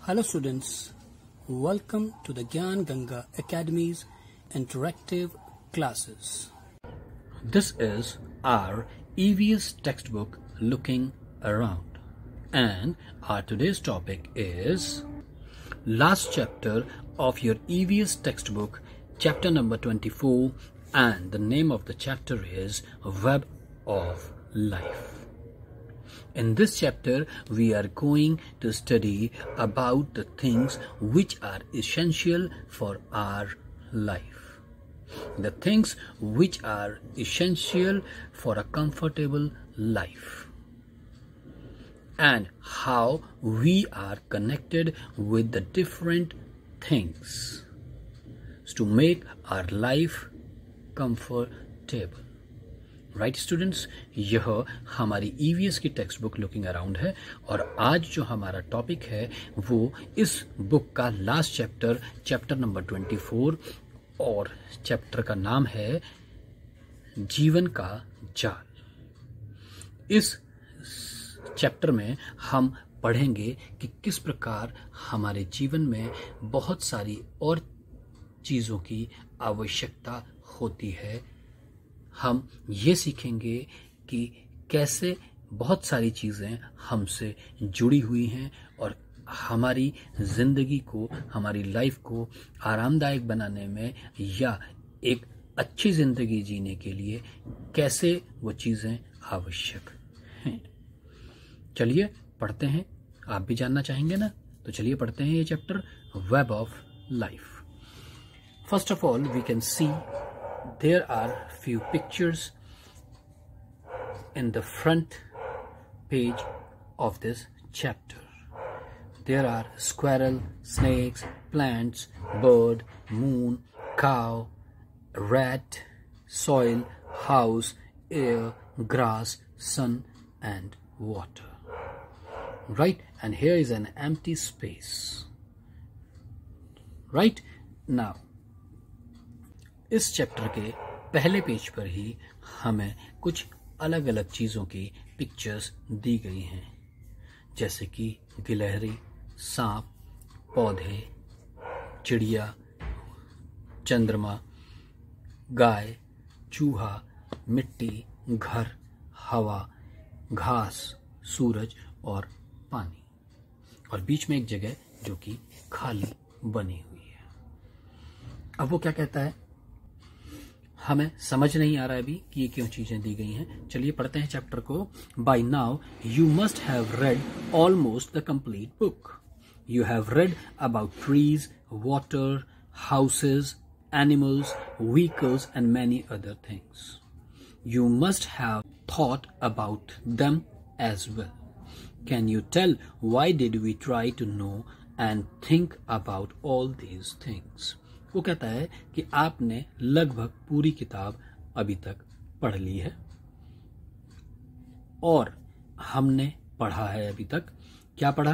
Hello students, welcome to the Gyan Ganga Academy's interactive classes. This is our EVS textbook Looking Around, and our today's topic is last chapter of your EVS textbook, chapter number 24, and the name of the chapter is Web of Life. In this chapter, we are going to study about the things which are essential for our life. The things which are essential for a comfortable life. And how we are connected with the different things to make our life comfortable. Right students, यह हमारी EVS की text book looking around है और आज जो हमारा topic है वो इस बुक का लास्ट चैप्टर, चैप्टर नंबर 24, और चैप्टर का नाम है जीवन का जाल। इस चैप्टर में हम पढ़ेंगे कि किस प्रकार हमारे जीवन में बहुत सारी और चीज़ों की आवश्यकता होती है। हम ये सीखेंगे कि कैसे बहुत सारी चीज़ें हमसे जुड़ी हुई हैं और हमारी ज़िंदगी को, हमारी लाइफ को आरामदायक बनाने में या एक अच्छी ज़िंदगी जीने के लिए कैसे वो चीज़ें आवश्यक हैं। चलिए पढ़ते हैं। आप भी जानना चाहेंगे ना, तो चलिए पढ़ते हैं ये chapter, web of life. First of all we can see there are few pictures in the front page of this chapter. There are squirrel, snakes, plants, bird, moon, cow, rat, soil, house, air, grass, sun and water. Right? And here is an empty space. Right? Now इस chapter के पहले page पर ही हमें कुछ अलग अलग चीज़ों की पिक्चर्स दी गई हैं, जैसे कि गिलहरी, सांप, पौधे, चिड़िया, चंद्रमा, गाय, चूहा, मिट्टी, घर, हवा, घास, सूरज और पानी, और बीच में एक जगह जो कि खाली बनी हुई है। अब वो क्या कहता है, हमें समझ नहीं आ रहा है अभी कि ये क्यों चीजें दी गई हैं। चलिए पढ़ते हैं चैप्टर को। By now you must have read almost the complete book. You have read about trees, water, houses, animals, vehicles and many other things. You must have thought about them as well. Can you tell why did we try to know and think about all these things. वो कहता है कि आपने लगभग पूरी किताब अभी तक पढ़ ली है और हमने पढ़ा है अभी तक। क्या पढ़ा?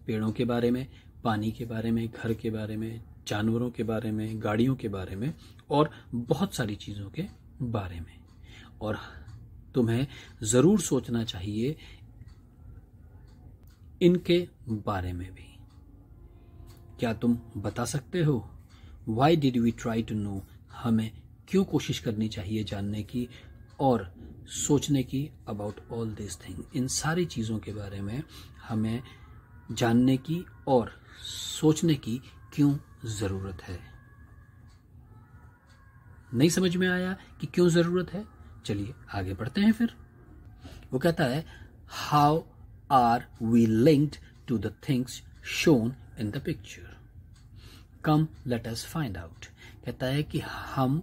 पेड़ों के बारे में, पानी के बारे में, घर के बारे में, जानवरों के बारे में, गाड़ियों के बारे में और बहुत सारी चीज़ों के बारे में। और तुम्हें ज़रूर सोचना चाहिए इनके बारे में भी। क्या तुम बता सकते हो Why did we try to know? हमें क्यों कोशिश करनी चाहिए जानने की और सोचने की about all these things? इन सारी चीज़ों के बारे में हमें जानने की और सोचने की क्यों ज़रूरत है। नहीं समझ में आया कि क्यों ज़रूरत है? चलिए आगे बढ़ते हैं फिर। वो कहता है How are we linked to the things shown in the picture? Come let us find out। कहता है कि हम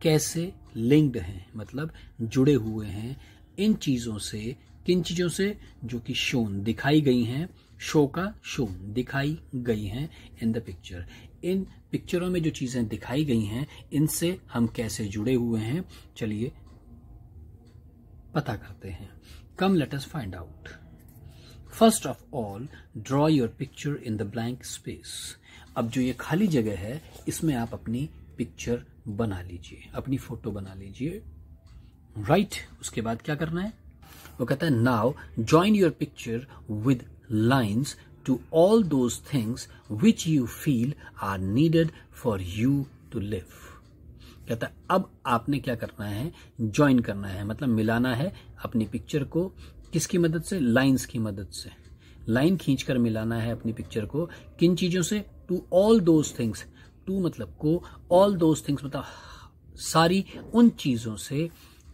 कैसे लिंक्ड हैं, मतलब जुड़े हुए हैं इन चीज़ों से। किन चीज़ों से? जो कि शोन दिखाई गई हैं, शो का शोन दिखाई गई हैं इन द पिक्चर। इन पिक्चरों में जो चीज़ें दिखाई गई हैं इनसे हम कैसे जुड़े हुए हैं, चलिए पता करते हैं। Come let us find out. First of all draw your picture in the blank space. अब जो ये खाली जगह है इसमें आप अपनी पिक्चर बना लीजिए, अपनी फोटो बना लीजिए। राइट, उसके बाद क्या करना है? वो कहता है now join your picture with lines to all those things which you feel are needed for you to live. कहता है अब आपने क्या करना है, ज्वाइन करना है, मतलब मिलाना है अपनी पिक्चर को किसकी मदद से, लाइंस की मदद से। लाइन खींचकर मिलाना है अपनी पिक्चर को किन चीजों से, to all those things, to मतलब को, ऑल दोज थिंग्स मतलब सारी उन चीजों से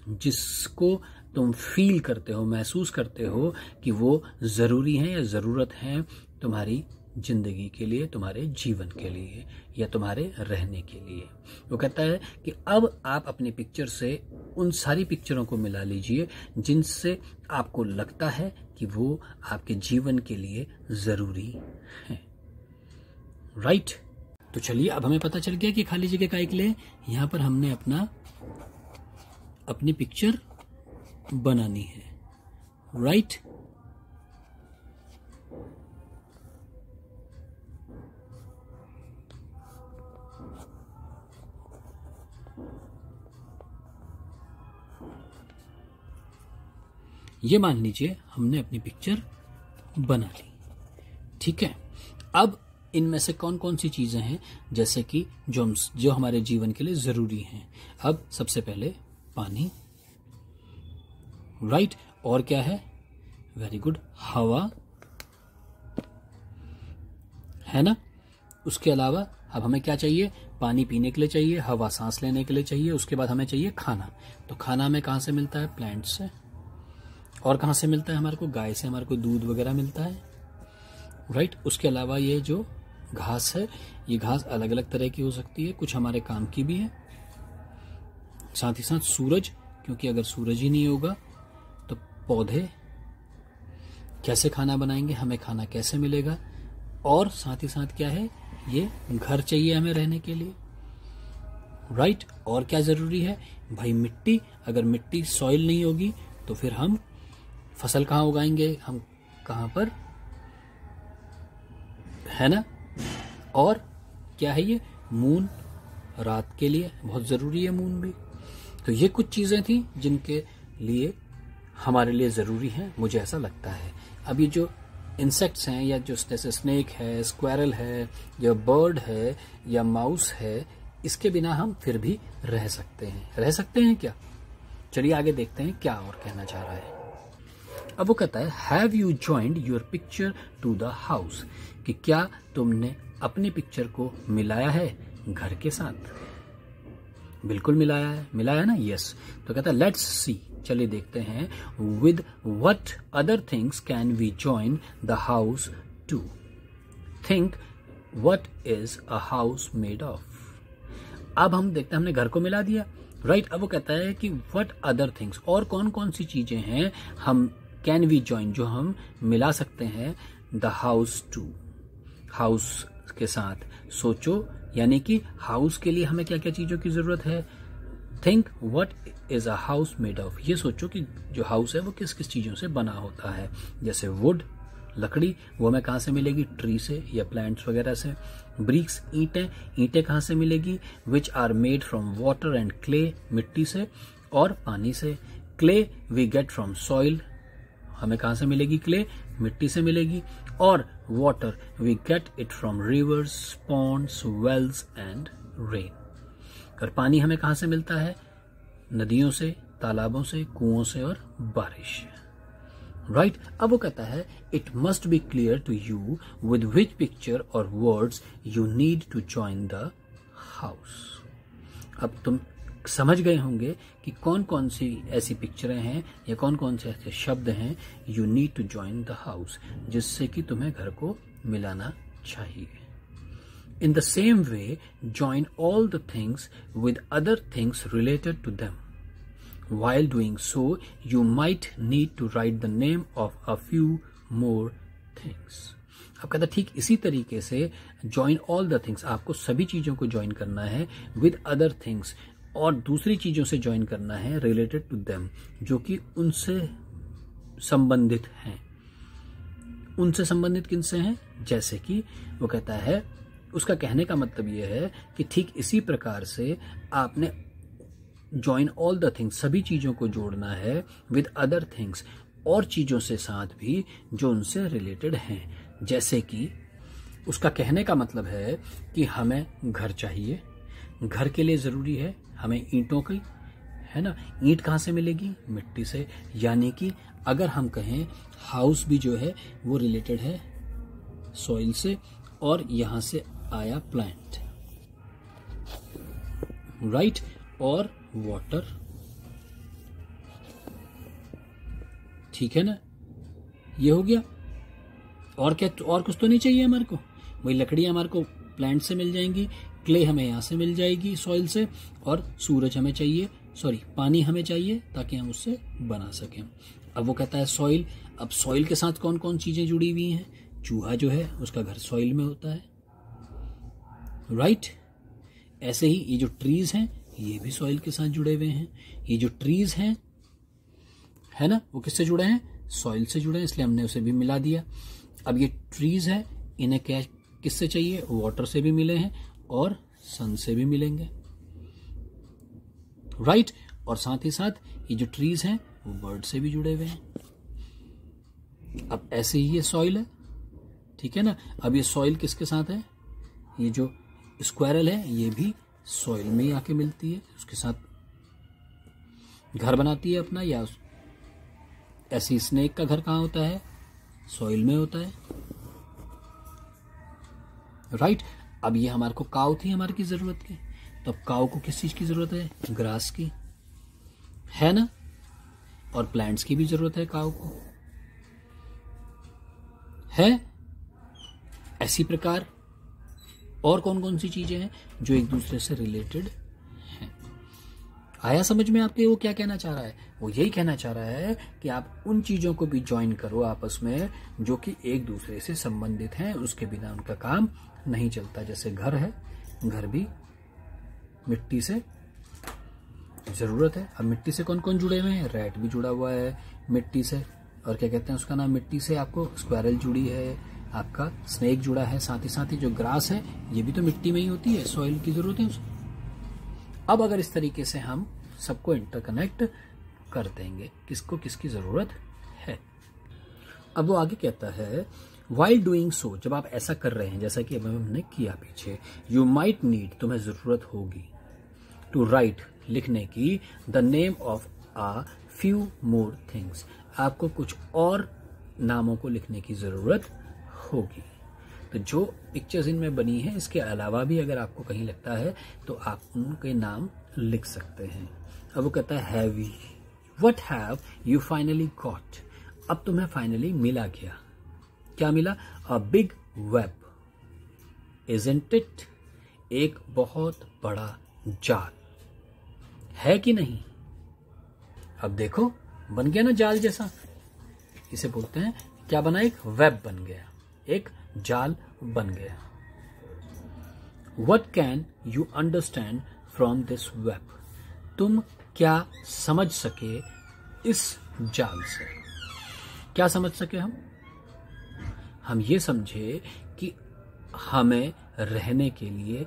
जिसको तुम फील करते हो, महसूस करते हो कि वो जरूरी हैं या जरूरत है तुम्हारी जिंदगी के लिए, तुम्हारे जीवन के लिए या तुम्हारे रहने के लिए। वो कहता है कि अब आप अपनी पिक्चर से उन सारी पिक्चरों को मिला लीजिए जिनसे आपको लगता है कि वो आपके जीवन के लिए जरूरी है। राइट? तो चलिए अब हमें पता चल गया कि खाली जगह काय के लिए यहां पर हमने अपनी पिक्चर बनानी है। राइट? ये मान लीजिए हमने अपनी पिक्चर बना ली, ठीक है। अब इनमें से कौन कौन सी चीजें हैं जैसे कि जो हमारे जीवन के लिए जरूरी हैं। अब सबसे पहले पानी, राइट, और क्या है, वेरी गुड, हवा है ना। उसके अलावा अब हमें क्या चाहिए, पानी पीने के लिए चाहिए, हवा सांस लेने के लिए चाहिए, उसके बाद हमें चाहिए खाना। तो खाना हमें कहां से मिलता है, प्लांट से। और कहां से मिलता है हमारे को, गाय से हमारे को दूध वगैरह मिलता है, राइट। उसके अलावा ये जो घास है, ये घास अलग अलग तरह की हो सकती है, कुछ हमारे काम की भी है। साथ ही साथ सूरज, क्योंकि अगर सूरज ही नहीं होगा तो पौधे कैसे खाना बनाएंगे, हमें खाना कैसे मिलेगा। और साथ ही साथ क्या है, ये घर चाहिए हमें रहने के लिए, राइट। और क्या जरूरी है भाई, मिट्टी। अगर मिट्टी, सॉइल नहीं होगी तो फिर हम फसल कहाँ उगाएंगे, हम कहाँ पर, है ना। और क्या है, ये मून, रात के लिए बहुत जरूरी है मून भी। तो ये कुछ चीजें थी जिनके लिए हमारे लिए जरूरी है, मुझे ऐसा लगता है। अब ये जो इंसेक्ट्स हैं या जो जैसे स्नेक है, स्क्वायरल है, या बर्ड है, या माउस है, इसके बिना हम फिर भी रह सकते हैं क्या। चलिए आगे देखते हैं क्या और कहना चाह रहा है। अब वो कहता है, have you joined your picture to the house, कि क्या तुमने अपनी पिक्चर को मिलाया है घर के साथ। बिल्कुल मिलाया है ना, यस। तो कहता है लेट्स सी, चलिए देखते हैं, with what other things can we join the house to. Think what is a house made of. अब हम देखते हैं, हमने घर को मिला दिया, राइट। अब वो कहता है कि व्हाट अदर थिंग्स, और कौन कौन सी चीजें हैं हम कैन वी जॉइन, जो हम मिला सकते हैं द हाउस टू, हाउस के साथ। सोचो, यानी कि हाउस के लिए हमें क्या क्या चीजों की जरूरत है। Think what is a house made of, ये सोचो कि जो हाउस है वो किस किस चीजों से बना होता है। जैसे वुड, लकड़ी, वो हमें कहाँ से मिलेगी, ट्री से या प्लांट्स वगैरह से। ब्रिक्स, ईंटें कहाँ से मिलेगी, which are made from water and clay, मिट्टी से और पानी से। Clay we get from soil, हमें कहां से मिलेगी क्ले, मिट्टी से मिलेगी। और water we get it from rivers, ponds, wells and rain. और पानी हमें कहां से मिलता है, नदियों से, तालाबों से, कुओं से और बारिश, राइट। अब वो कहता है, it must be clear to you with which picture और words you need to join the house. अब तुम समझ गए होंगे कि कौन कौन सी ऐसी पिक्चरें हैं या कौन कौन से ऐसे शब्द हैं you need to join the house, जिससे कि तुम्हें घर को मिलाना चाहिए। In the same way join all the things with other things related to them. While doing so, you might need to write the name of a few more things. अब कहता ठीक इसी तरीके से join all the things, आपको सभी चीजों को join करना है with other things, और दूसरी चीजों से join करना है related to them, जो कि उनसे संबंधित हैं। उनसे संबंधित किनसे हैं, जैसे कि वो कहता है, उसका कहने का मतलब ये है कि ठीक इसी प्रकार से आपने जॉइन ऑल द थिंग्स, सभी चीजों को जोड़ना है विद अदर थिंग्स, और चीजों से साथ भी जो उनसे रिलेटेड हैं। जैसे कि उसका कहने का मतलब है कि हमें घर चाहिए, घर के लिए ज़रूरी है हमें ईंटों की, है ना। ईंट कहाँ से मिलेगी? मिट्टी से। यानी कि अगर हम कहें हाउस भी जो है वो रिलेटेड है सॉइल से, और यहां से आया प्लांट, राइट। और वाटर, ठीक है ना, ये हो गया। और क्या, और कुछ तो नहीं चाहिए हमारे को? वही लकड़ियां हमारे को प्लांट से मिल जाएंगी, क्ले हमें यहां से मिल जाएगी सॉइल से, और सूरज हमें चाहिए, पानी हमें चाहिए ताकि हम उससे बना सकें। अब वो कहता है सॉइल। अब सॉइल के साथ कौन कौन चीजें जुड़ी हुई हैं? चूहा जो है उसका घर सॉइल में होता है, राइट। ऐसे ही ये जो ट्रीज हैं ये भी सॉइल के साथ जुड़े हुए हैं। ये जो ट्रीज हैं, है ना, वो किससे जुड़े हैं? सॉइल से जुड़े हैं, इसलिए हमने उसे भी मिला दिया। अब ये ट्रीज है, इन्हें क्या किससे चाहिए? वाटर से भी मिले हैं और सन से भी मिलेंगे, राइट। और साथ ही साथ ये जो ट्रीज हैं वो बर्ड से भी जुड़े हुए हैं। अब ऐसे ही ये सॉइल है, ठीक है ना। अब ये सॉइल किसके साथ है? ये जो स्क्वायरल है ये भी सॉइल में ही आके मिलती है, उसके साथ घर बनाती है अपना। या ऐसी स्नेक का घर कहाँ होता है? सॉइल में होता है, राइट। अब ये हमारे को काऊ थी हमारे की जरूरत की, तो अब काऊ को किस चीज की जरूरत है? ग्रास की, है ना। और प्लांट्स की भी जरूरत है काऊ को, है। ऐसी प्रकार और कौन कौन सी चीजें हैं जो एक दूसरे से रिलेटेड हैं? आया समझ में आपके वो क्या कहना चाह रहा है? वो यही कहना चाह रहा है कि आप उन चीजों को भी ज्वाइन करो आपस में जो कि एक दूसरे से संबंधित हैं, उसके बिना उनका काम नहीं चलता। जैसे घर है, घर भी मिट्टी से जरूरत है। अब मिट्टी से कौन कौन जुड़े हुए हैं? रैट भी जुड़ा हुआ है मिट्टी से, और क्या कहते हैं उसका नाम, मिट्टी से आपको स्क्वायरल जुड़ी है, आपका स्नेक जुड़ा है, साथ ही जो ग्रास है ये भी तो मिट्टी में ही होती है, सॉइल की जरूरत है उसको। अब अगर इस तरीके से हम सबको इंटरकनेक्ट कर देंगे, किसको किसकी जरूरत है। अब वो आगे कहता है वाइल डूइंग सो, जब आप ऐसा कर रहे हैं जैसा कि अभी हमने किया पीछे, यू माइट नीड, तुम्हें जरूरत होगी, टू राइट, लिखने की, the name of uh few more things, आपको कुछ और नामों को लिखने की जरूरत होगी। तो जो पिक्चर्स इनमें बनी है इसके अलावा भी अगर आपको कहीं लगता है तो आप उनके नाम लिख सकते हैं। अब वो कहता है have, what have you finally got, अब तुम्हें फाइनली मिला क्या? क्या मिला? A big web, isn't it, एक बहुत बड़ा जाल, है कि नहीं? अब देखो बन गया ना जाल जैसा, इसे बोलते हैं क्या बना? एक वेब बन गया, एक जाल बन गया। What can you understand from this web, तुम क्या समझ सके इस जाल से? क्या समझ सके हम ये समझे कि हमें रहने के लिए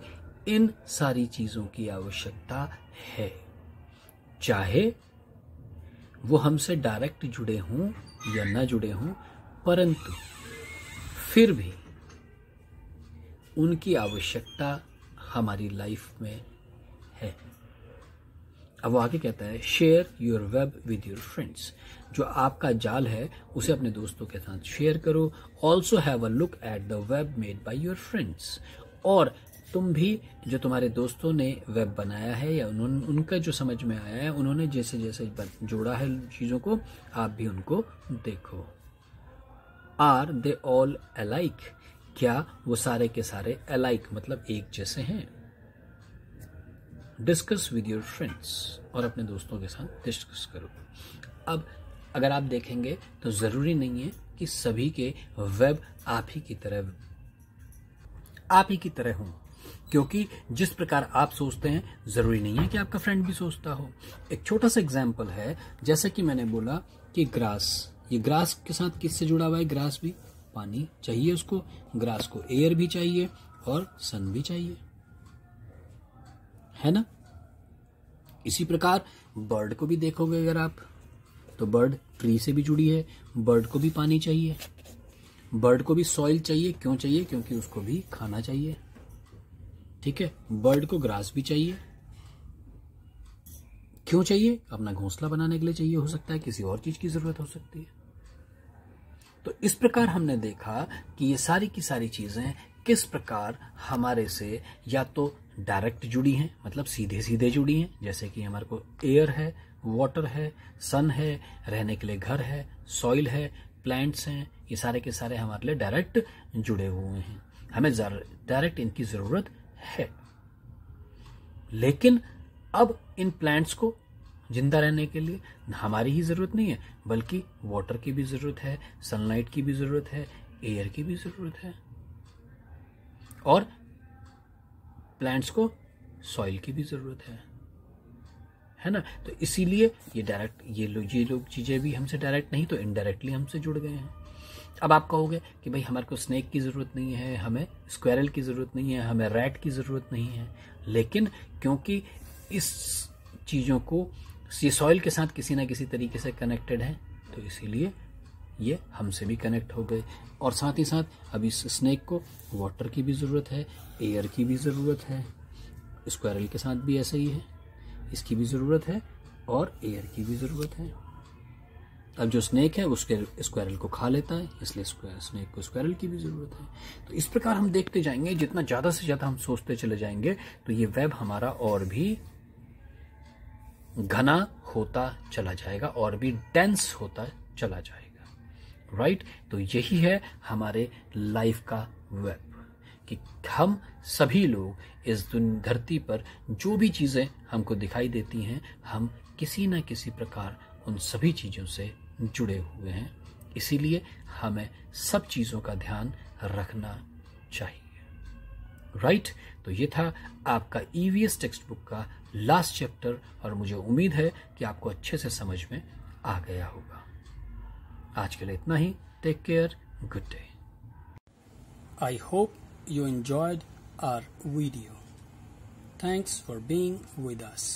इन सारी चीजों की आवश्यकता है, चाहे वो हमसे डायरेक्ट जुड़े हों या ना जुड़े हों, परंतु फिर भी उनकी आवश्यकता हमारी लाइफ में है। अब वो आगे कहता है share your web with your friends, जो आपका जाल है उसे अपने दोस्तों के साथ शेयर करो। Also have a look at the web made by your friends, और तुम भी जो तुम्हारे दोस्तों ने वेब बनाया है या उनका जो समझ में आया है, उन्होंने जैसे जैसे जोड़ा है चीजों को, आप भी उनको देखो। आर दे ऑल अलाइक, क्या वो सारे के सारे अलाइक मतलब एक जैसे हैं? डिस्कस विद योर फ्रेंड्स, और अपने दोस्तों के साथ डिस्कस करो। अब अगर आप देखेंगे तो जरूरी नहीं है कि सभी के वेब आप ही की तरह हों, क्योंकि जिस प्रकार आप सोचते हैं जरूरी नहीं है कि आपका फ्रेंड भी सोचता हो। एक छोटा सा एग्जाम्पल है, जैसे कि मैंने बोला कि ग्रास, ये ग्रास के साथ किससे जुड़ा हुआ है? ग्रास भी पानी चाहिए उसको, ग्रास को एयर भी चाहिए और सन भी चाहिए, है ना। इसी प्रकार बर्ड को भी देखोगे अगर आप, तो बर्ड ट्री से भी जुड़ी है, बर्ड को भी पानी चाहिए, बर्ड को भी सॉइल चाहिए। क्यों चाहिए? क्योंकि उसको भी खाना चाहिए। ठीक है, बर्ड को ग्रास भी चाहिए। क्यों चाहिए? अपना घोंसला बनाने के लिए चाहिए, हो सकता है किसी और चीज की जरूरत हो सकती है। तो इस प्रकार हमने देखा कि ये सारी की सारी चीजें किस प्रकार हमारे से या तो डायरेक्ट जुड़ी हैं, मतलब सीधे सीधे जुड़ी हैं, जैसे कि हमारे को एयर है, वाटर है, सन है, रहने के लिए घर है, सॉइल है, प्लांट्स हैं, ये सारे के सारे हमारे लिए डायरेक्ट जुड़े हुए हैं, हमें डायरेक्ट इनकी जरूरत है। लेकिन अब इन प्लांट्स को जिंदा रहने के लिए हमारी ही जरूरत नहीं है, बल्कि वाटर की भी जरूरत है, सनलाइट की भी जरूरत है, एयर की भी जरूरत है, और प्लांट्स को सॉइल की भी जरूरत है ना। तो इसीलिए ये डायरेक्ट ये लोग चीजें भी हमसे डायरेक्ट नहीं तो इनडायरेक्टली हमसे जुड़ गए हैं। अब आप कहोगे कि भाई हमारे को स्नेक की जरूरत नहीं है, हमें स्क्वायरल की जरूरत नहीं है, हमें रैट की जरूरत नहीं है, लेकिन क्योंकि इस चीजों को ये सॉइल के साथ किसी ना किसी तरीके से कनेक्टेड है, तो इसीलिए ये हमसे भी कनेक्ट हो गए। और साथ ही साथ अब इस स्नेक को वाटर की भी जरूरत है, एयर की भी जरूरत है, स्क्वायरल के साथ भी ऐसा ही है, इसकी भी जरूरत है और एयर की भी जरूरत है। अब जो स्नेक है उसके स्क्वायरल को खा लेता है, इसलिए स्नेक को स्क्वायरल की भी जरूरत है। तो इस प्रकार हम देखते जाएंगे, जितना ज्यादा से ज्यादा हम सोचते चले जाएंगे तो ये वेब हमारा और भी घना होता चला जाएगा और भी डेंस होता चला जाएगा। राइट? तो यही है हमारे लाइफ का वेब, कि हम सभी लोग इस धरती पर जो भी चीजें हमको दिखाई देती हैं, हम किसी न किसी प्रकार उन सभी चीजों से जुड़े हुए हैं। इसीलिए हमें सब चीजों का ध्यान रखना चाहिए। राइट? तो ये था आपका ईवीएस टेक्स्ट बुक का लास्ट चैप्टर, और मुझे उम्मीद है कि आपको अच्छे से समझ में आ गया होगा। आज के लिए इतना ही। Take care, good day. I hope you enjoyed our video. Thanks for being with us.